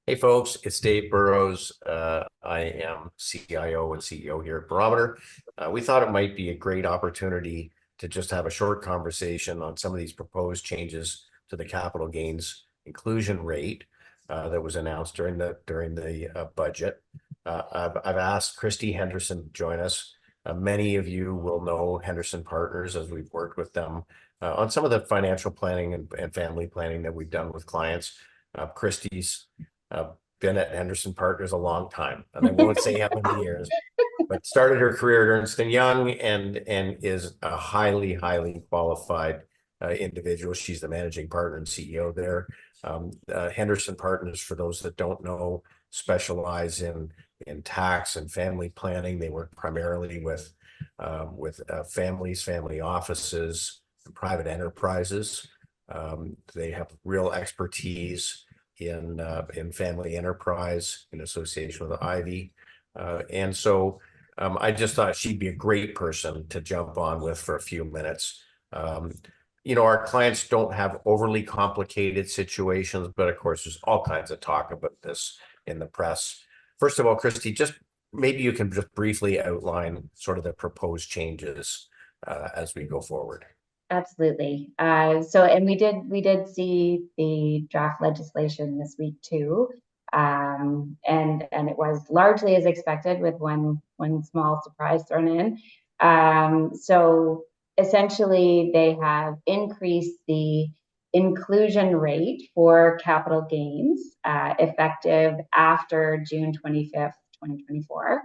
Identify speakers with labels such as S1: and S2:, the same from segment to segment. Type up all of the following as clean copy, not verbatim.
S1: Hey folks, it's Dave Burrows. I am CIO and CEO here at Barometer. We thought it might be a great opportunity to just have a short conversation on some of these proposed changes to the capital gains inclusion rate that was announced during the budget. I've asked Christie Henderson to join us. Many of you will know Henderson Partners as we've worked with them on some of the financial planning and family planning that we've done with clients. Christie's been at Henderson Partners a long time, and I won't say how many years, but started her career at Ernst & Young and is a highly qualified individual. She's the managing partner and CEO there. Henderson Partners, for those that don't know, specialize in tax and family planning. They work primarily with families, family offices, and private enterprises. They have real expertise in family enterprise in association with Ivy. And so I just thought she'd be a great person to jump on with for a few minutes. Our clients don't have overly complicated situations, but of course, there's all kinds of talk about this in the press. First of all, Christy, just maybe you can just briefly outline sort of the proposed changes as we go forward.
S2: Absolutely. And we did see the draft legislation this week too. And it was largely as expected with one small surprise thrown in. So essentially they have increased the inclusion rate for capital gains effective after June 25th, 2024.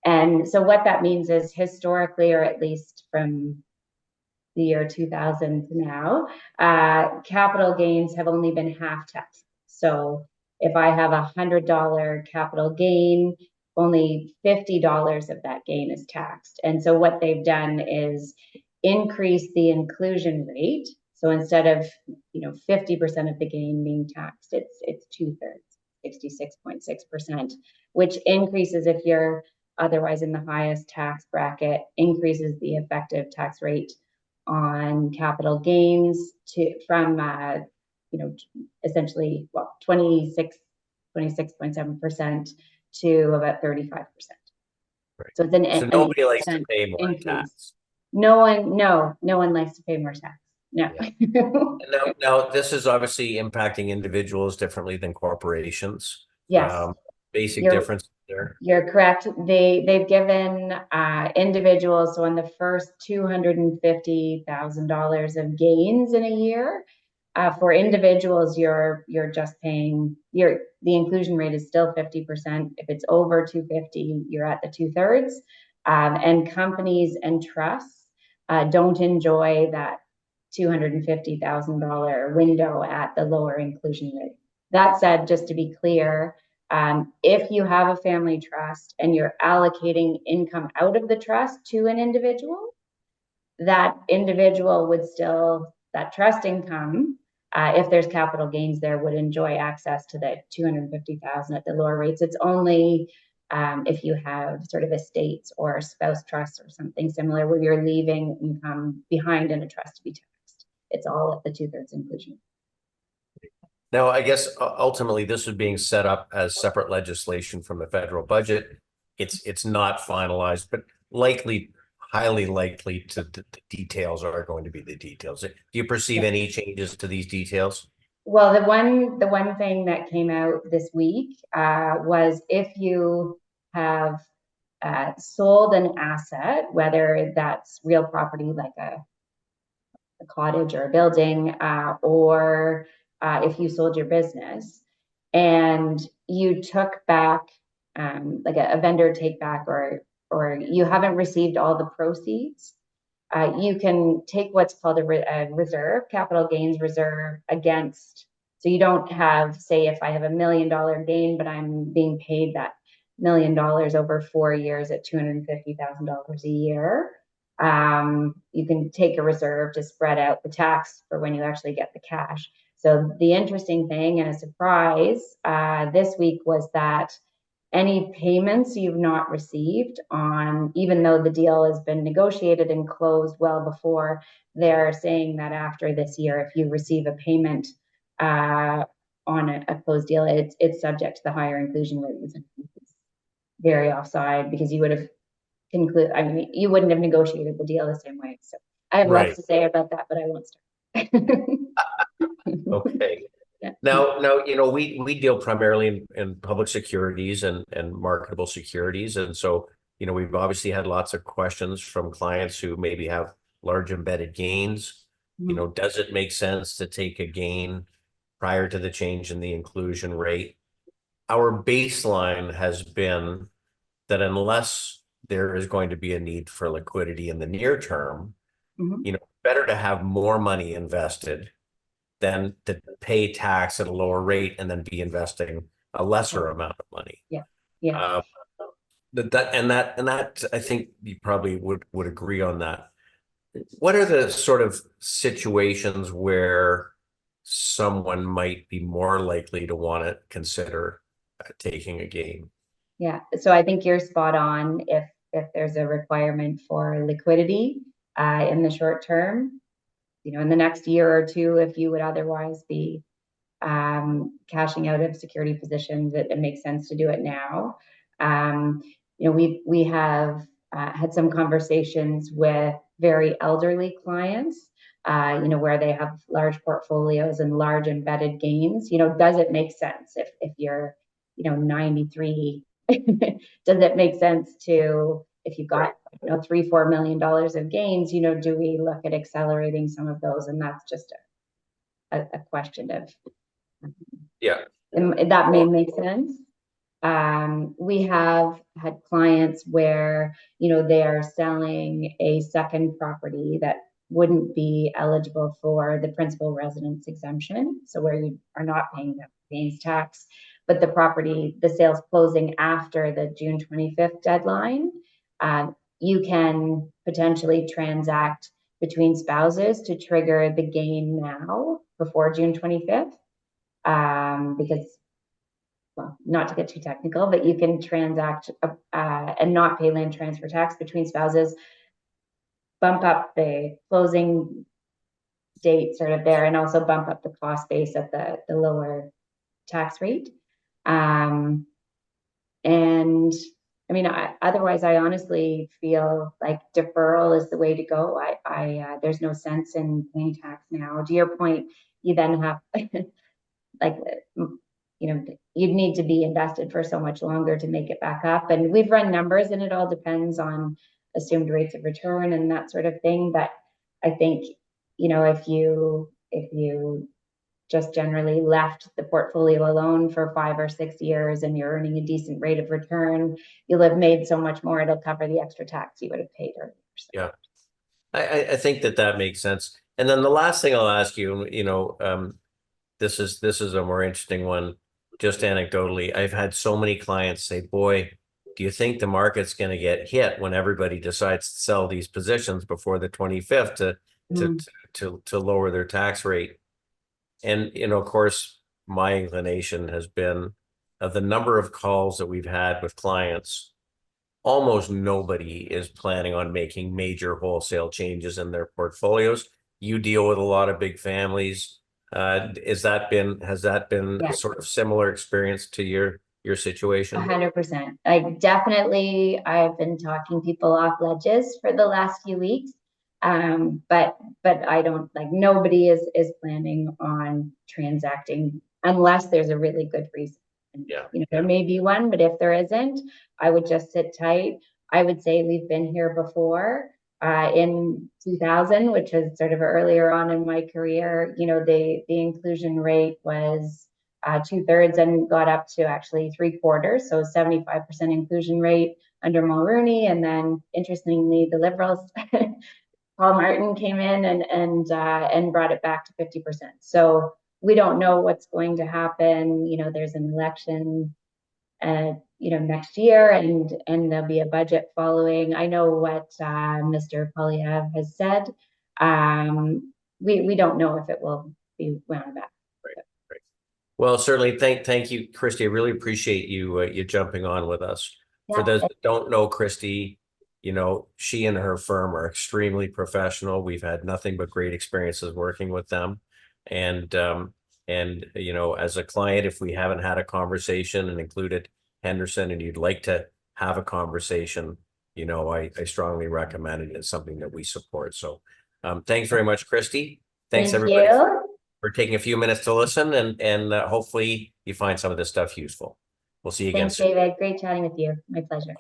S2: And so what that means is historically, or at least from the year 2000 to now, capital gains have only been half taxed. So if I have $100 capital gain, only $50 of that gain is taxed. And so what they've done is increase the inclusion rate. So instead of 50% of the gain being taxed, it's 2/3, 66.6%, which increases if you're otherwise in the highest tax bracket, increases the effective tax rate on capital gains from essentially 26.7% to about 35%.
S1: Right.
S2: So
S1: so nobody likes to pay more tax.
S2: No one likes to pay more tax. No.
S1: Yeah. Now, this is obviously impacting individuals differently than corporations.
S2: Yes.
S1: Basic difference there.
S2: You're correct. They've given individuals, so on the first $250,000 of gains in a year, for individuals, you're just paying the inclusion rate is still 50%. If it's over 250, you're at the 2/3. And companies and trusts don't enjoy that $250,000 window at the lower inclusion rate. That said, just to be clear, if you have a family trust and you're allocating income out of the trust to an individual, that individual would still, that trust income, if there's capital gains there, would enjoy access to the $250,000 at the lower rates. It's only if you have sort of estates or spouse trusts or something similar where you're leaving income behind in a trust to be taxed. It's all at the 2/3 inclusion.
S1: Now, I guess ultimately this is being set up as separate legislation from the federal budget. It's not finalized, but highly likely the details are going to be the details. Do you perceive any changes to these details?
S2: Well, the one thing that came out this week was if you have sold an asset, whether that's real property like a cottage or a building, or if you sold your business and you took back like a vendor take back, or you haven't received all the proceeds, you can take what's called a reserve, capital gains reserve against. So you don't have, say, if I have $1 million gain, but I'm being paid that $1 million over 4 years at $250,000 a year. You can take a reserve to spread out the tax for when you actually get the cash. So the interesting thing and a surprise this week was that any payments you've not received on, even though the deal has been negotiated and closed well before, they're saying that after this year, if you receive a payment on a closed deal, it's subject to the higher inclusion rate. It's very offside because you would have conclude. I mean, you wouldn't have negotiated the deal the same way. So I have lots
S1: Right.
S2: to say about that, but I won't start.
S1: Okay.
S2: Yeah.
S1: Now, we deal primarily in public securities and marketable securities. And so, we've obviously had lots of questions from clients who maybe have large embedded gains. Does it make sense to take a gain prior to the change in the inclusion rate? Our baseline has been that unless there is going to be a need for liquidity in the near term, better to have more money invested than to pay tax at a lower rate and then be investing a lesser amount of money.
S2: Yeah. Yeah.
S1: That I think you probably would agree on that. What are the sort of situations where someone might be more likely to want to consider taking a gain?
S2: Yeah. So I think you're spot on. If there's a requirement for liquidity in the short term, in the next year or two, if you would otherwise be cashing out of security positions, it makes sense to do it now. We have had some conversations with very elderly clients, where they have large portfolios and large embedded gains. Does it make sense if you're, 93? Does it make sense to, if you've got $3-4 million of gains, do we look at accelerating some of those? And that's just a question of that may make sense. We have had clients where they are selling a second property that wouldn't be eligible for the principal residence exemption, so where you are not paying the gains tax, but the sales closing after the June 25th deadline. You can potentially transact between spouses to trigger the gain now before June 25th, because, well, not to get too technical, but you can transact and not pay land transfer tax between spouses, bump up the closing date sort of there, and also bump up the cost base at the lower tax rate. And I mean, otherwise, I honestly feel like deferral is the way to go. There's no sense in paying tax now. To your point, you then have like, you'd need to be invested for so much longer to make it back up. And we've run numbers, and it all depends on assumed rates of return and that sort of thing. But I think, if you just generally left the portfolio alone for 5 or 6 years and you're earning a decent rate of return, you'll have made so much more, it'll cover the extra tax you would have paid earlier. So.
S1: Yeah, I think that makes sense. And then the last thing I'll ask you, this is a more interesting one. Just anecdotally, I've had so many clients say, boy, do you think the market's going to get hit when everybody decides to sell these positions before the 25th to lower their tax rate? And, of course, my inclination has been of the number of calls that we've had with clients, almost nobody is planning on making major wholesale changes in their portfolios. You deal with a lot of big families. Has that been a sort of similar experience to your situation?
S2: 100%. I've been talking people off ledges for the last few weeks. But I don't, nobody is planning on transacting unless there's a really good reason. And, there may be one, but if there isn't, I would just sit tight. I would say we've been here before. In 2000, which was sort of earlier on in my career, the inclusion rate was 2/3 and got up to actually 3/4, so 75% inclusion rate under Mulrooney, and then interestingly, the Liberals. Paul Martin came in and brought it back to 50%. So we don't know what's going to happen. There's an election, next year, and there'll be a budget following. I know what Mr. Polyev has said. We don't know if it will be wound back.
S1: Right. Well, certainly, thank you, Christie. I really appreciate you jumping on with us. Yeah. For those that don't know Christie, she and her firm are extremely professional. We've had nothing but great experiences working with them. And And, you know, as a client, if we haven't had a conversation and included Henderson and you'd like to have a conversation, you know, I strongly recommend it. It's something that we support. So thanks very much, Christie. Thanks
S2: Thank
S1: everybody
S2: you.
S1: for taking a few minutes to listen, and hopefully you find some of this stuff useful. We'll see you again
S2: Thanks,
S1: soon.
S2: David. Great chatting with you. My pleasure.